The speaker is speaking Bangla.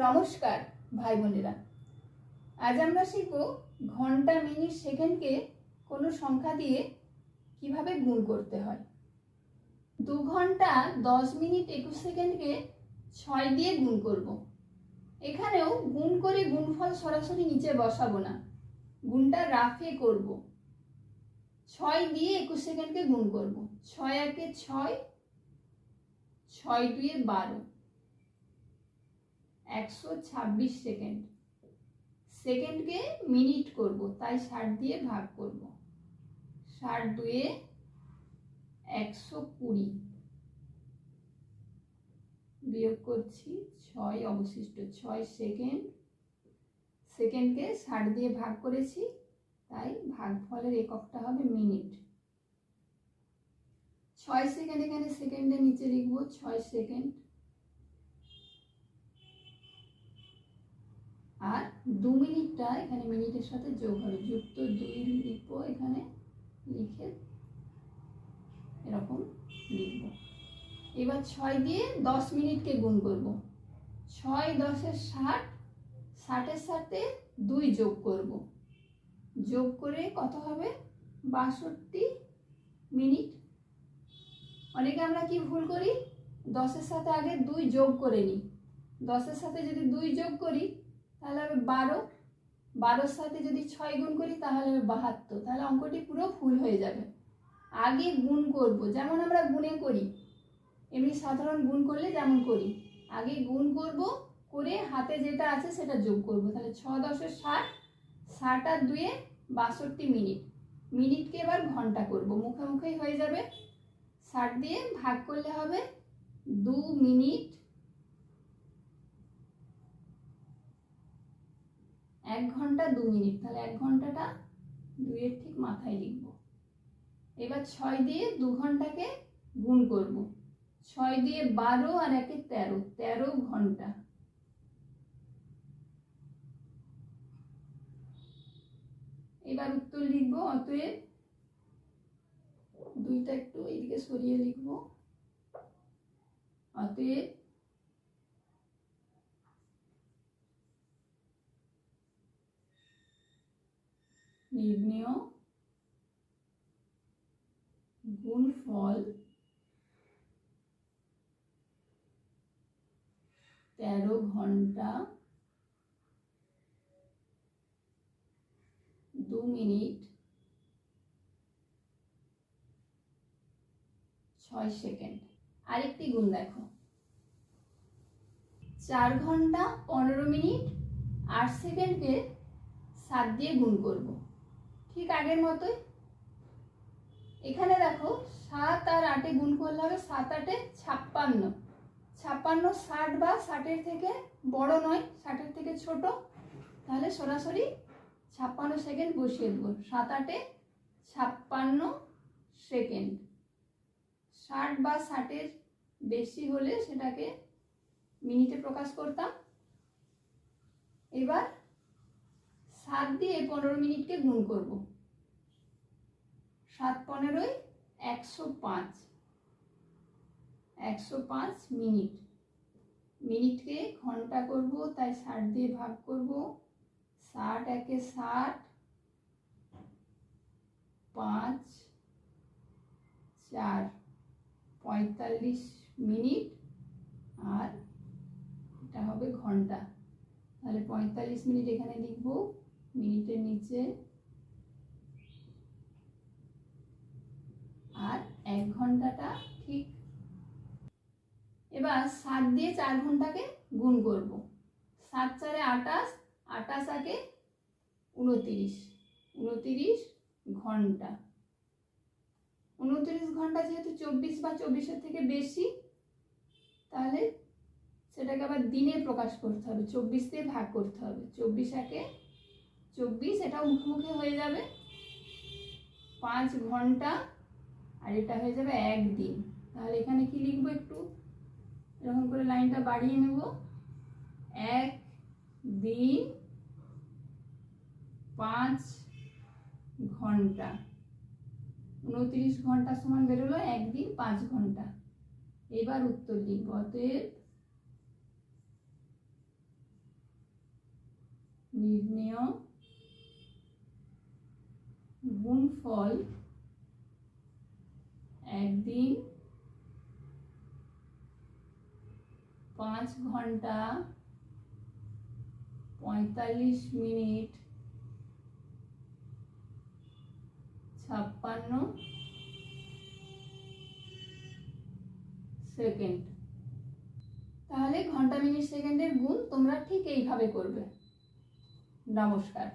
নমস্কার ভাই বোনেরা, আজ আমরা শিখব ঘন্টা, মিনিট, সেকেন্ডকে কোনো সংখ্যা দিয়ে কিভাবে গুণ করতে হয়। 2 ঘন্টা 10 মিনিট 21 সেকেন্ডকে 6 দিয়ে গুণ করব। এখানেও গুণ করে গুণফল সরাসরি নিচে বসাবো না, গুণটা রাফে করব। 6 দিয়ে 21 সেকেন্ডকে গুণ করব। 6 একে 6, 6 দুয়ে 12, 126 সেকেন্ড। সেকেন্ডকে মিনিট করব, তাই 60 দিয়ে ভাগ করব। 60 দুয়ে 120, বিয়োগ করছি 6, অবশিষ্ট 6 সেকেন্ড। সেকেন্ডকে 60 দিয়ে ভাগ করেছি, তাই ভাগফলের এককটা হবে মিনিট। 6 সেকেন্ড এখানে সেকেন্ডের নিচে লিখব 6 সেকেন্ড, আর 2 মিনিটটা এখানে মিনিটের সাথে যোগ হবে, যুক্ত 2 লিখবো এখানে, লিখে এরকম লিখব। এবার 6 দিয়ে 10 মিনিটকে গুণ করব। 6 10 60, 60-এর সাথে 2 যোগ করব, যোগ করে কত হবে 62 মিনিট। অনেকে আমরা কি ভুল করি, 10-এর সাথে আগে 2 যোগ করে নিই। 10-এর সাথে যদি 2 যোগ করি তাহলে হবে 12, 12-এর সাথে যদি 6 গুণ করি তাহলে হবে 72, তাহলে অঙ্কটি পুরো ভুল হয়ে যাবে। আগে গুণ করব, যেমন আমরা গুণে করি, এমনি সাধারণ গুণ করলে যেমন করি, আগে গুণ করব, করে হাতে যেটা আছে সেটা যোগ করব। তাহলে 6 10 60, 60 আর 2 62 মিনিট। মিনিটকে এবার ঘন্টা করব, মুখে মুখেই হয়ে যাবে। 60 দিয়ে ভাগ করলে হবে 2 মিনিট 1 ঘন্টা 2 মিনিট, তাহলে 1 ঘন্টাটা 2 এর ঠিক মাথায় লিখব। এবার 6 দিয়ে 2 ঘন্টাকে গুণ করব। 6 দিয়ে 12 আর 1 13, 13 ঘন্টা। এবার উত্তর লিখব, অতএব 2টা একটু এইদিকে সরিয়ে লিখব, অতএব নির্ণেয় গুণফল 13 ঘন্টা 2 মিনিট 6 সেকেন্ড। আরেকটি গুণ দেখো, 4 ঘন্টা 15 মিনিট 8 সেকেন্ডকে 7 দিয়ে গুণ করব, ঠিক আগের মতোই। এখানে দেখো 7 আর 8 গুণ করলে হবে 7 8 56, 56 60 বা 60-এর থেকে বড় নয়, 60-এর থেকে ছোট, তাহলে সরাসরি 56 সেকেন্ড বসিয়ে দেবো। 7 8 56 সেকেন্ড। 60 বা 60-এর বেশি হলে সেটাকে মিনিটে প্রকাশ করতাম। এবার 7 দিয়ে 15 মিনিটকে গুণ করব। 7 15 105, 105 মিনিট। মিনিটকে ঘন্টা করব, তাই 60 দিয়ে ভাগ করব। 60 একে 60, 5 4 45 মিনিট, আর এটা হবে ঘন্টা, তাহলে 45 মিনিট এখানে লিখব মিনিটের নিচে, আর 1 ঘন্টাটা ঠিক। এবার 7 দিয়ে 4 ঘন্টাকে গুণ করব। 7 4 28, 28 আগে 29, 29 ঘন্টা। 29 ঘন্টা যেহেতু 24 বা 24-এর থেকে বেশি, তাহলে সেটাকে আবার দিনে প্রকাশ করতে হবে, 24 দিয়ে ভাগ করতে হবে। 24 একে 24, এটাও মুখোমুখি হয়ে যাবে, 5 ঘন্টা, আর এটা হয়ে যাবে 1 দিন। তাহলে এখানে কি লিখবো, একটু এরকম করে লাইনটা বাড়িয়ে নেব। 1 দিন 5 ঘন্টা, 29 ঘন্টা সমান বেরোলো 1 দিন 5 ঘন্টা। এবার উত্তর লিখব, অতএব নির্ণেয় গুণফল একদিন 5 ঘন্টা 45 মিনিট 56 সেকেন্ড। তাহলে ঘন্টা মিনিট সেকেন্ডের গুণ তোমরা ঠিক এইভাবে করবে। নমস্কার।